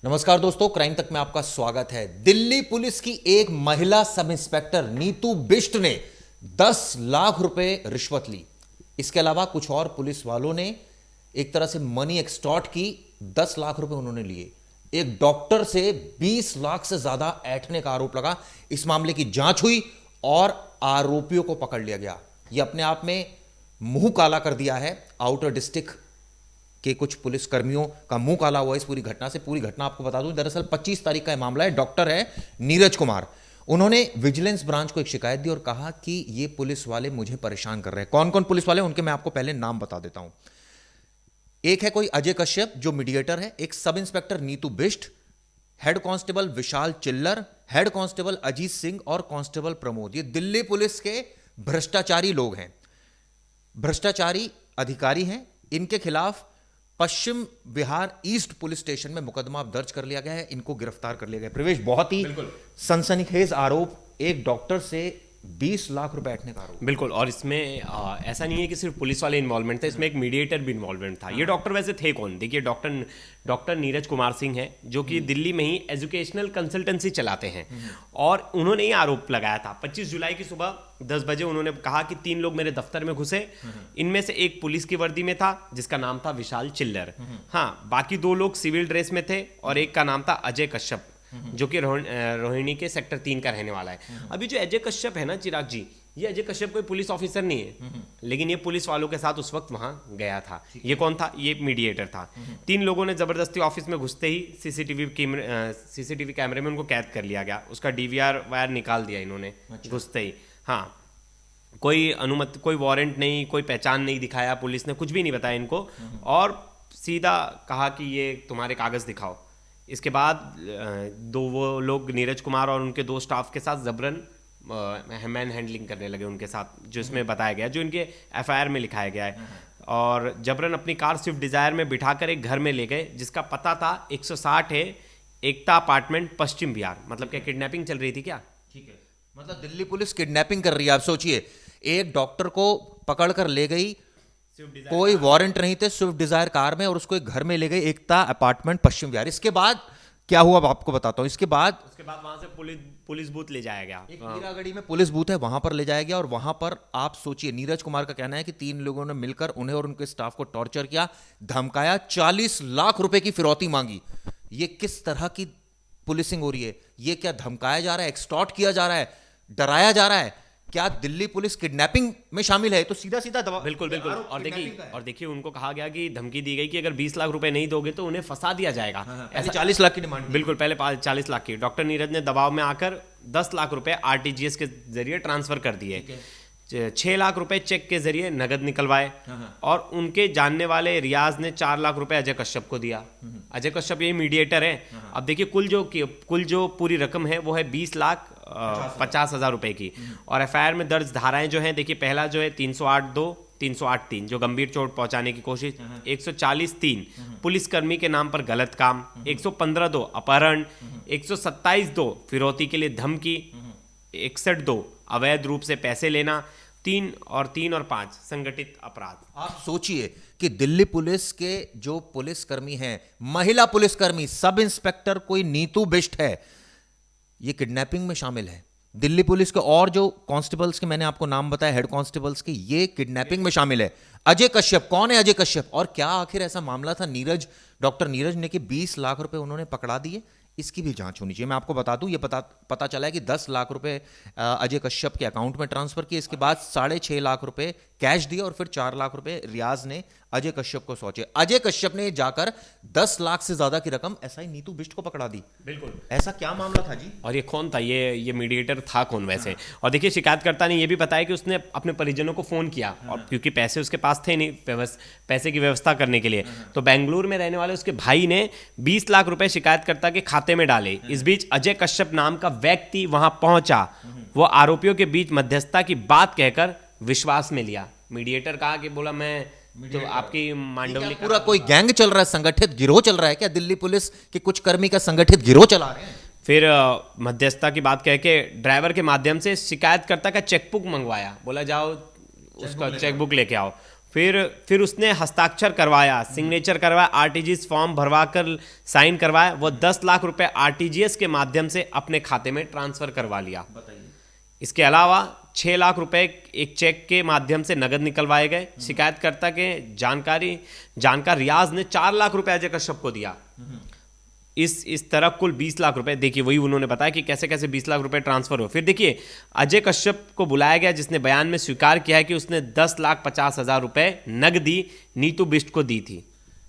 नमस्कार दोस्तों, क्राइम तक में आपका स्वागत है। दिल्ली पुलिस की एक महिला सब इंस्पेक्टर नीतू बिष्ट ने 10 लाख रुपए रिश्वत ली। इसके अलावा कुछ और पुलिस वालों ने एक तरह से मनी एक्सटॉर्ट की। 10 लाख रुपए उन्होंने लिए। एक डॉक्टर से 20 लाख से ज्यादा ऐंठने का आरोप लगा। इस मामले की जांच हुई और आरोपियों को पकड़ लिया गया। यह अपने आप में मुंह काला कर दिया है आउटर डिस्ट्रिक्ट के कुछ पुलिस कर्मियों का मुंह काला हुआ इस पूरी घटना से। पूरी घटना आपको बता दूं, दरअसल 25 तारीख का यह मामला है। डॉक्टर है नीरज कुमार। उन्होंने विजिलेंस ब्रांच को एक शिकायत दी और कहा कि ये पुलिस वाले मुझे परेशान कर रहे हैं। कौन कौन पुलिस वाले, उनके मैं आपको पहले नाम बता देता हूं। एक है कोई अजय कश्यप जो मीडिएटर है, एक sub inspector Neetu Bisht, head constable Vishal Chillar, head constable Ajit Singh और कांस्टेबल प्रमोद। ये दिल्ली पुलिस के भ्रष्टाचारी लोग हैं, भ्रष्टाचारी अधिकारी हैं। इनके खिलाफ पश्चिम बिहार ईस्ट पुलिस स्टेशन में मुकदमा दर्ज कर लिया गया है। इनको गिरफ्तार कर लिया गया। प्रवेश, बहुत ही सनसनीखेज आरोप, एक डॉक्टर से 20 लाख रुपए ऐंठने का आरोप। बिल्कुल। और इसमें ऐसा नहीं है कि सिर्फ पुलिस वाले इन्वॉल्वमेंट थे, इसमें एक मीडिएटर भी इन्वॉल्वमेंट था। ये डॉक्टर वैसे थे कौन? देखिए, डॉक्टर नीरज कुमार सिंह हैं, जो कि दिल्ली में ही एजुकेशनल कंसल्टेंसी चलाते हैं। और उन्होंने ये आरोप लगाया था 25 जुलाई की सुबह 10 बजे। उन्होंने कहा कि 3 लोग मेरे दफ्तर में घुसे। इनमें से एक पुलिस की वर्दी में था जिसका नाम था विशाल चिल्लर। हाँ, बाकी 2 लोग सिविल ड्रेस में थे और एक का नाम था अजय कश्यप, जो कि रोहिणी के सेक्टर 3 का रहने वाला है। अभी जो अजय कश्यप है ना चिराग जी, ये अजय कश्यप कोई पुलिस ऑफिसर नहीं है, लेकिन ये पुलिस वालों के साथ उस वक्त वहां गया था। ये कौन था? ये मीडिएटर था। 3 लोगों ने जबरदस्ती ऑफिस में घुसते ही सीसीटीवी कैमरे में उनको कैद कर लिया गया। उसका डीवीआर वायर निकाल दिया इन्होंने घुसते ही। हाँ, कोई अनुमति, कोई वारंट नहीं, कोई पहचान नहीं दिखाया, पुलिस ने कुछ भी नहीं बताया इनको, और सीधा कहा कि ये तुम्हारे कागज दिखाओ। इसके बाद वो लोग नीरज कुमार और उनके 2 स्टाफ के साथ जबरन मैन हैंडलिंग करने लगे उनके साथ, जो इसमें बताया गया, जो इनके एफआईआर में लिखाया गया है। और जबरन अपनी कार स्विफ्ट डिजायर में बिठाकर एक घर में ले गए जिसका पता था 160 है एकता अपार्टमेंट, पश्चिम बिहार। मतलब क्या किडनैपिंग चल रही थी क्या? ठीक है, मतलब दिल्ली पुलिस किडनैपिंग कर रही है। आप सोचिए, एक डॉक्टर को पकड़ कर ले गई, कोई वारंट नहीं थे, स्विफ्ट डिजायर कार में, और उसको एक घर में ले गई, एकता अपार्टमेंट, पश्चिम बिहार। इसके बाद क्या हुआ आपको बताता हूं। उसके बाद वहां से पुलिस बूथ ले जाया गया। एक हीरागढ़ी में पुलिस बूथ है, वहां पर ले जाया गया। और वहां पर आप सोचिए, नीरज कुमार का कहना है कि 3 लोगों ने मिलकर उन्हें और उनके स्टाफ को टॉर्चर किया, धमकाया, 40 लाख रुपए की फिरौती मांगी। ये किस तरह की पुलिसिंग हो रही है? ये क्या धमकाया जा रहा है, एक्सटॉर्ट किया जा रहा है, डराया जा रहा है? क्या दिल्ली पुलिस किडनैपिंग में शामिल है? तो सीधा सीधा दबाव। बिल्कुल। और देखिए उनको कहा गया कि धमकी दी गई कि अगर 20 लाख रुपए नहीं दोगे तो उन्हें फंसा दिया जाएगा। ऐसे 40 लाख की डिमांड। बिल्कुल, पहले 40 लाख की। डॉक्टर नीरज ने दबाव में आकर 10 लाख रुपए आरटीजीएस के जरिए ट्रांसफर कर दिए। 6 लाख रुपए चेक के जरिए नगद निकलवाए। और उनके जानने वाले रियाज ने 4 लाख रुपए अजय कश्यप को दिया। अजय कश्यप ये मीडिएटर है। अब देखिए, कुल जो पूरी रकम है वो है 20,50,000 रुपए की। और एफआईआर में दर्ज धाराएं जो हैं, देखिए, पहला जो है 308(2), 308(3) जो गंभीर चोट पहुंचाने की कोशिश, 140(3) पुलिसकर्मी के नाम पर गलत काम, 115(2) अपहरण, 127(2) फिरौती के लिए धमकी, 61(2) अवैध रूप से पैसे लेना, 3 और 5 संगठित अपराध। आप सोचिए कि दिल्ली पुलिस के जो पुलिसकर्मी हैं, महिला पुलिसकर्मी, सब इंस्पेक्टर कोई नीतू बिष्ट है, ये किडनैपिंग में शामिल है। दिल्ली पुलिस के और जो कांस्टेबल्स के मैंने आपको नाम बताया, हेड कांस्टेबल्स के, ये किडनैपिंग में शामिल है। अजय कश्यप कौन है? अजय कश्यप, और क्या आखिर ऐसा मामला था डॉक्टर नीरज ने कि 20 लाख रुपए उन्होंने पकड़ा दिए? इसकी भी जांच होनी चाहिए। मैं आपको बता दूं, ये पता चला है कि 10 लाख रुपए अजय कश्यप के अकाउंट में ट्रांसफर किए। इसके बाद 6.5 लाख रुपए कैश दिए और फिर 4 लाख रुपए रियाज ने अजय कश्यप को सौंचे। अजय कश्यप ने जाकर 10 लाख से ज्यादा की रकम एसआई नीतू बिष्ट को पकड़ा दी। बिल्कुल। ऐसा क्या मामला था जी? और ये कौन था? ये मीडिएटर था कौन वैसे? और देखिए, शिकायतकर्ता ने ये भी बताया कि उसने अपने परिजनों को फोन किया, और क्योंकि पैसे उसके पास थे नहीं पैसे की व्यवस्था करने के लिए, तो बेंगलुरु में रहने वाले उसके भाई ने 20 लाख रुपए शिकायतकर्ता के खाते में डाले। इस बीच अजय कश्यप नाम का व्यक्ति वहां पहुंचा। वो आरोपियों के बीच मध्यस्थता की बात कहकर विश्वास में लिया। मीडिएटर कहा कि बोला, मैं तो आपकी मांडवली पूरा कोई गैंग चल रहा है, संगठित गिरोह चल रहा है क्या? दिल्ली पुलिस के कुछ कर्मी का संगठित गिरोह चला रहे हैं। फिर मध्यस्थता की बात कह के ड्राइवर के माध्यम से शिकायतकर्ता का चेकबुक मंगवाया। बोला, जाओ उसका चेकबुक लेके आओ। फिर उसने हस्ताक्षर करवाया, सिग्नेचर करवाया, आरटीजीएस फॉर्म भरवा कर साइन करवाया, वो 10 लाख रुपए आरटीजीएस के माध्यम से अपने खाते में ट्रांसफर करवा लिया। इसके अलावा 6 लाख रुपए एक चेक के माध्यम से नगद निकलवाए गए। शिकायतकर्ता के जानकार रियाज ने 4 लाख रुपए अजय कश्यप को दिया। इस तरह कुल 20 लाख रुपए, देखिए वही उन्होंने बताया कि कैसे कैसे 20 लाख रुपए ट्रांसफर हो। फिर देखिए अजय कश्यप को बुलाया गया, जिसने बयान में स्वीकार किया है कि उसने 10,50,000 रुपए नगदी नीतू बिष्ट को दी थी।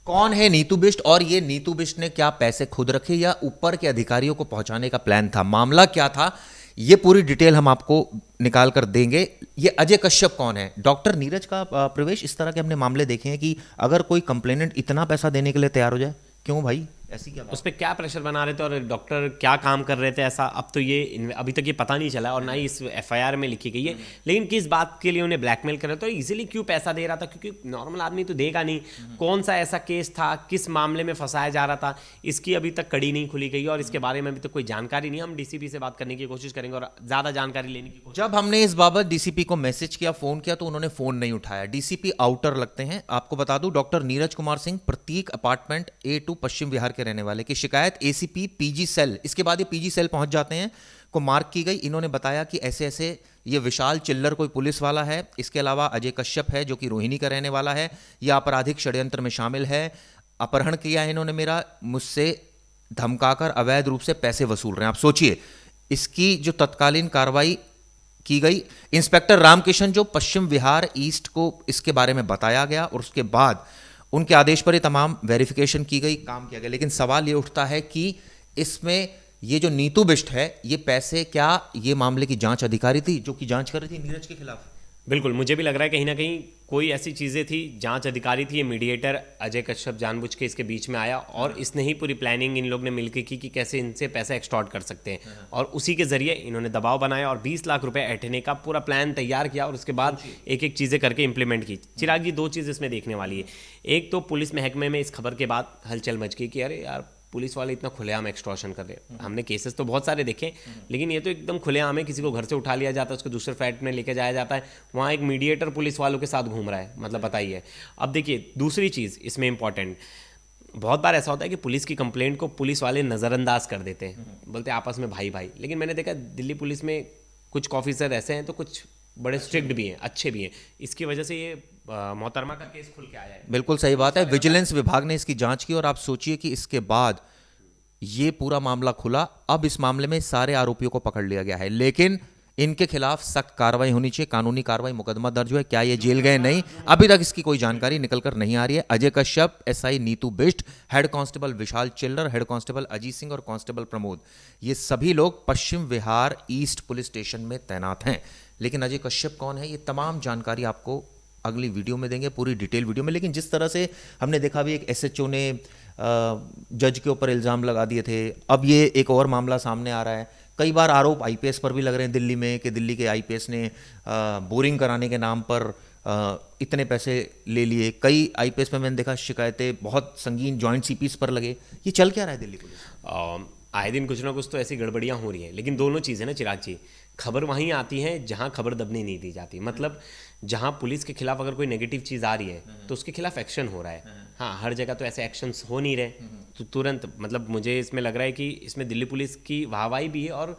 कौन है नीतू बिष्ट और ये नीतू बिष्ट ने क्या पैसे खुद रखे या ऊपर के अधिकारियों को पहुंचाने का प्लान था? मामला क्या था, ये पूरी डिटेल हम आपको निकाल कर देंगे। ये अजय कश्यप कौन है? डॉक्टर नीरज का प्रवेश, इस तरह के हमने मामले देखे हैं कि अगर कोई कंप्लेनेंट इतना पैसा देने के लिए तैयार हो जाए, क्यों भाई, ऐसी क्या बात? उस पर क्या प्रेशर बना रहे थे और डॉक्टर क्या काम कर रहे थे, ऐसा अब तो ये अभी तक ये पता नहीं चला और ना ही इस एफआईआर में लिखी गई है। लेकिन किस बात के लिए उन्हें ब्लैकमेल कर रहे थे, इजीली क्यों पैसा दे रहा था? क्योंकि नॉर्मल आदमी तो देगा नहीं। कौन सा ऐसा केस था, किस मामले में फंसाया जा रहा था, इसकी अभी तक कड़ी नहीं खुली गई और इसके बारे में अभी तक कोई जानकारी नहीं। हम डीसीपी से बात करने की कोशिश करेंगे और ज्यादा जानकारी लेने की कोशिश। जब हमने इस बाबत डीसीपी को मैसेज किया, फोन किया, तो उन्होंने फोन नहीं उठाया। डीसीपी आउटर लगते हैं। आपको बता दूं, डॉक्टर नीरज कुमार सिंह, प्रतीक अपार्टमेंट A2 पश्चिम विहार के रहने वाले, की शिकायत एसीपी पीजी सेल, इसके बाद ये पीजी सेल पहुंच जाते हैं, को मार्क की गई। इन्होंने बताया कि ऐसे ऐसे ये विशाल चिल्लर कोई पुलिस वाला है, इसके अलावा अजय कश्यप है जो कि रोहिणी का रहने वाला है, यह आपराधिक षड्यंत्र में शामिल है, अपहरण किया है इन्होंने मेरा, मुझसे धमकाकर अवैध रूप से पैसे वसूल रहे हैं। आप सोचिए, इसकी जो तत्कालीन कार्रवाई की गई, इंस्पेक्टर रामकिशन जो पश्चिम विहार ईस्ट को इसके बारे में बताया गया और उसके बाद उनके आदेश पर ये तमाम वेरिफिकेशन की गई, काम किया गया। लेकिन सवाल ये उठता है कि इसमें ये जो नीतू बिष्ट है, ये पैसे क्या ये मामले की जांच अधिकारी थी जो कि जांच कर रही थी नीरज के खिलाफ? बिल्कुल, मुझे भी लग रहा है कहीं ना कहीं कोई ऐसी चीज़ें थी, जांच अधिकारी थी, ये मीडिएटर अजय कश्यप जानबूझ के इसके बीच में आया और इसने ही पूरी प्लानिंग इन लोग ने मिलकर की कि कैसे इनसे पैसा एक्सटॉर्ट कर सकते हैं और उसी के जरिए इन्होंने दबाव बनाया और 20 लाख रुपए ऐंठने का पूरा प्लान तैयार किया और उसके बाद एक एक चीज़ें करके इंप्लीमेंट की। चिराग जी, 2 चीज़ इसमें देखने वाली है। एक तो पुलिस महकमे में इस खबर के बाद हलचल मच गई कि अरे यार, पुलिस वाले इतना खुलेआम एक्सटॉर्शन कर रहे हैं। हमने केसेस तो बहुत सारे देखे, लेकिन ये तो एकदम खुलेआम है, किसी को घर से उठा लिया जाता है, उसको दूसरे फ्लैट में लेके जाया जाता है, वहाँ एक मीडिएटर पुलिस वालों के साथ घूम रहा है, मतलब बताइए। अब देखिए, दूसरी चीज़ इसमें इंपॉर्टेंट, बहुत बार ऐसा होता है कि पुलिस की कंप्लेंट को पुलिस वाले नज़रअंदाज कर देते हैं, बोलते हैं आपस में भाई भाई। लेकिन मैंने देखा दिल्ली पुलिस में कुछ ऑफिसर ऐसे हैं तो कुछ बड़े स्ट्रिक्ट भी हैं, अच्छे भी हैं। इसकी वजह से ये मोहतरमा का केस खुल के आया है। बिल्कुल सही बात है। विजिलेंस विभाग ने इसकी जांच की और आप सोचिए कि इसके बाद ये पूरा मामला खुला। अब इस मामले में सारे आरोपियों को पकड़ लिया गया है, लेकिन इनके खिलाफ सख्त कार्रवाई होनी चाहिए, कानूनी कार्रवाई, मुकदमा दर्ज हुआ है। क्या ये जेल गए? नहीं, अभी तक इसकी कोई जानकारी निकलकर नहीं आ रही है। Ajay Kashyap, SI Neetu Bisht, head constable Vishal Chillar, head constable Ajit Singh और कांस्टेबल प्रमोद, ये सभी लोग Paschim Vihar east police station में तैनात हैं। लेकिन अजय कश्यप कौन है, ये तमाम जानकारी आपको अगली वीडियो में देंगे, पूरी डिटेल वीडियो में। लेकिन जिस तरह से हमने देखा भी, एक एसएचओ ने जज के ऊपर इल्ज़ाम लगा दिए थे, अब ये एक और मामला सामने आ रहा है। कई बार आरोप आईपीएस पर भी लग रहे हैं दिल्ली में कि दिल्ली के आईपीएस ने बोरिंग कराने के नाम पर इतने पैसे ले लिए। कई आईपीएस में मैंने देखा शिकायतें बहुत संगीन जॉइंट सीपीस पर लगे। ये चल क्या रहा है दिल्ली पुलिस? आए दिन कुछ ना कुछ तो ऐसी गड़बड़ियाँ हो रही हैं, लेकिन दोनों चीज़ें ना चिराग जी, खबर वहीं आती है जहां खबर दबने नहीं दी जाती। मतलब जहां पुलिस के खिलाफ अगर कोई नेगेटिव चीज़ आ रही है तो उसके खिलाफ एक्शन हो रहा है। हाँ, हर जगह तो ऐसे एक्शंस हो नहीं रहे तो तुरंत, मतलब मुझे इसमें लग रहा है कि इसमें दिल्ली पुलिस की वाहवाही भी है और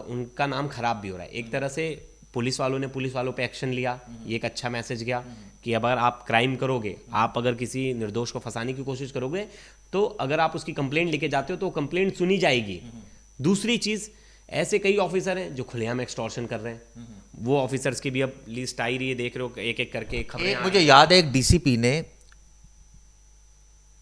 उनका नाम खराब भी हो रहा है। एक तरह से पुलिस वालों ने पुलिस वालों पे एक्शन लिया, ये एक अच्छा मैसेज गया कि अगर आप क्राइम करोगे, आप अगर किसी निर्दोष को फंसाने की कोशिश करोगे, तो अगर आप उसकी कंप्लेंट लेके जाते हो तो कंप्लेंट सुनी जाएगी। दूसरी चीज़, ऐसे कई ऑफिसर हैं जो खुलेआम एक्सटॉर्शन कर रहे हैं, वो ऑफिसर्स की भी अब लिस्ट आई रही है, देख रहे हो एक एक करके खबरें। मुझे याद है एक डीसीपी ने,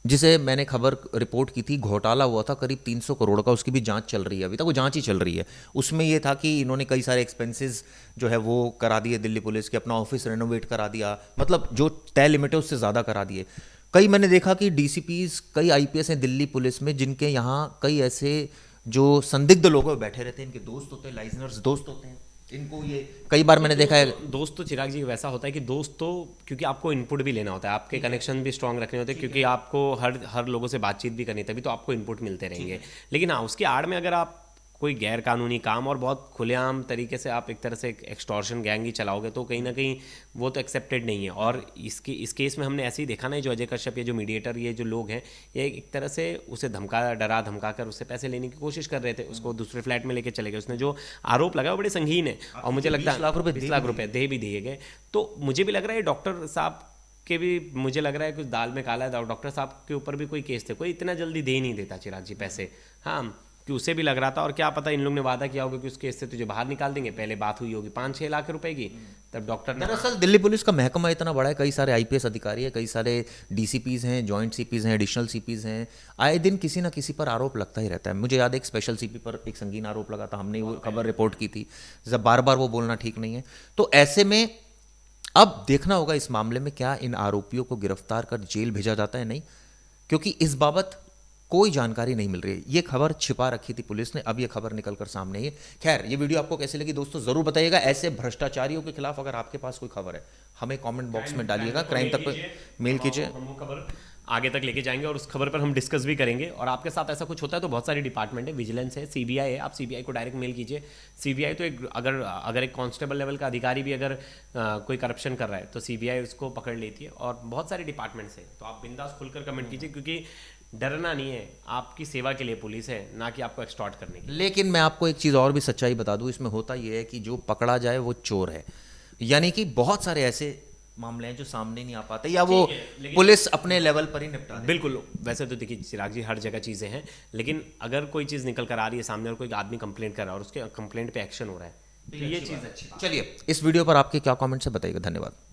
जिसे मैंने खबर रिपोर्ट की थी, घोटाला हुआ था करीब 300 करोड़ का, उसकी भी जांच चल रही है, अभी तक वो जांच ही चल रही है। उसमें ये था कि इन्होंने कई सारे एक्सपेंसेस जो है वो करा दिए दिल्ली पुलिस के, अपना ऑफिस रेनोवेट करा दिया, मतलब जो तय लिमिट है उससे ज़्यादा करा दिए। कई मैंने देखा कि डीसीपीज, कई आईपीएस हैं दिल्ली पुलिस में जिनके यहाँ कई ऐसे जो संदिग्ध लोग बैठे रहते हैं, इनके दोस्त होते हैं, लाइजनर्स दोस्त होते हैं, इनको ये कई बार मैंने देखा है। दोस्त तो चिराग जी वैसा होता है कि दोस्त तो, क्योंकि आपको इनपुट भी लेना होता है, आपके कनेक्शन भी स्ट्रांग रखने होते हैं, क्योंकि आपको हर लोगों से बातचीत भी करनी, तभी तो आपको इनपुट मिलते रहेंगे। लेकिन हाँ, उसकी आड़ में अगर आप कोई गैर कानूनी काम और बहुत खुलेआम तरीके से आप एक तरह से एक्सटॉर्शन गैंग ही चलाओगे तो कहीं ना कहीं वो तो एक्सेप्टेड नहीं है। और इस केस में हमने ऐसे ही देखा ना, जो अजय कश्यप, ये जो मीडिएटर, ये जो लोग हैं, ये एक तरह से उसे डरा धमका कर उससे पैसे लेने की कोशिश कर रहे थे, उसको दूसरे फ्लैट में लेके चले गए। उसने जो आरोप लगाया वो बड़े संगीन है और मुझे लगता है 20 लाख रुपए दे भी दिए गए। तो मुझे भी लग रहा है डॉक्टर साहब के भी, मुझे लग रहा है कुछ दाल में काला है। डॉक्टर साहब के ऊपर भी कोई केस थे, कोई इतना जल्दी दे नहीं देता चिराग जी पैसे। हाँ, कि उसे भी लग रहा था, और क्या पता इन लोग ने वादा किया होगा कि उस केस से तुझे बाहर निकाल देंगे। पहले बात हुई होगी 5-6 लाख रुपए की, तब डॉक्टर ने। दरअसल दिल्ली पुलिस का महकमा इतना बड़ा है, कई सारे आईपीएस अधिकारी है, कई सारे डीसीपीज हैं, जॉइंट सीपीज हैं, एडिशनल सीपीज हैं, आए दिन किसी ना किसी पर आरोप लगता ही रहता है। मुझे याद है एक स्पेशल सीपी पर एक संगीन आरोप लगा था, हमने वो खबर रिपोर्ट की थी। जब बार बार वो बोलना ठीक नहीं है, तो ऐसे में अब देखना होगा इस मामले में क्या इन आरोपियों को गिरफ्तार कर जेल भेजा जाता है, नहीं, क्योंकि इस बाबत कोई जानकारी नहीं मिल रही है। ये खबर छिपा रखी थी पुलिस ने, अब ये खबर निकलकर सामने आई है। खैर, ये वीडियो आपको कैसी लगी दोस्तों जरूर बताइएगा। ऐसे भ्रष्टाचारियों के खिलाफ अगर आपके पास कोई खबर है, हमें कमेंट बॉक्स में डालिएगा, क्राइम तक पर मेल कीजिए। हम वो खबर आगे तक लेके जाएंगे और उस खबर पर हम डिस्कस भी करेंगे। और आपके साथ ऐसा कुछ होता है तो बहुत सारी डिपार्टमेंट है, विजिलेंस है, सीबीआई है, आप सीबीआई को डायरेक्ट मेल कीजिए। सीबीआई तो एक अगर एक कांस्टेबल लेवल का अधिकारी भी अगर कोई करप्शन कर रहा है तो सीबीआई उसको पकड़ लेती है, और बहुत सारे डिपार्टमेंट्स हैं। तो आप बिंदास खुलकर कमेंट कीजिए, क्योंकि डरना नहीं है, आपकी सेवा के लिए पुलिस है, ना कि आपको एक्सटॉर्ट करने के लिए। लेकिन मैं आपको एक चीज़ और भी सच्चाई बता दूं, इसमें होता यह है कि जो पकड़ा जाए वो चोर है। यानी कि बहुत सारे ऐसे मामले हैं जो सामने नहीं आ पाते, या वो पुलिस अपने लेवल पर ही निपटा दे। बिल्कुल, वैसे तो देखिए चिराग जी, हर जगह चीज़ें हैं, लेकिन अगर कोई चीज़ निकल कर आ रही है सामने और कोई आदमी कंप्लेंट कर रहा है और उसके कंप्लेंट पे एक्शन हो रहा है, तो ये चीज़ अच्छी। चलिए, इस वीडियो पर आपके क्या कमेंट्स है बताइएगा। धन्यवाद।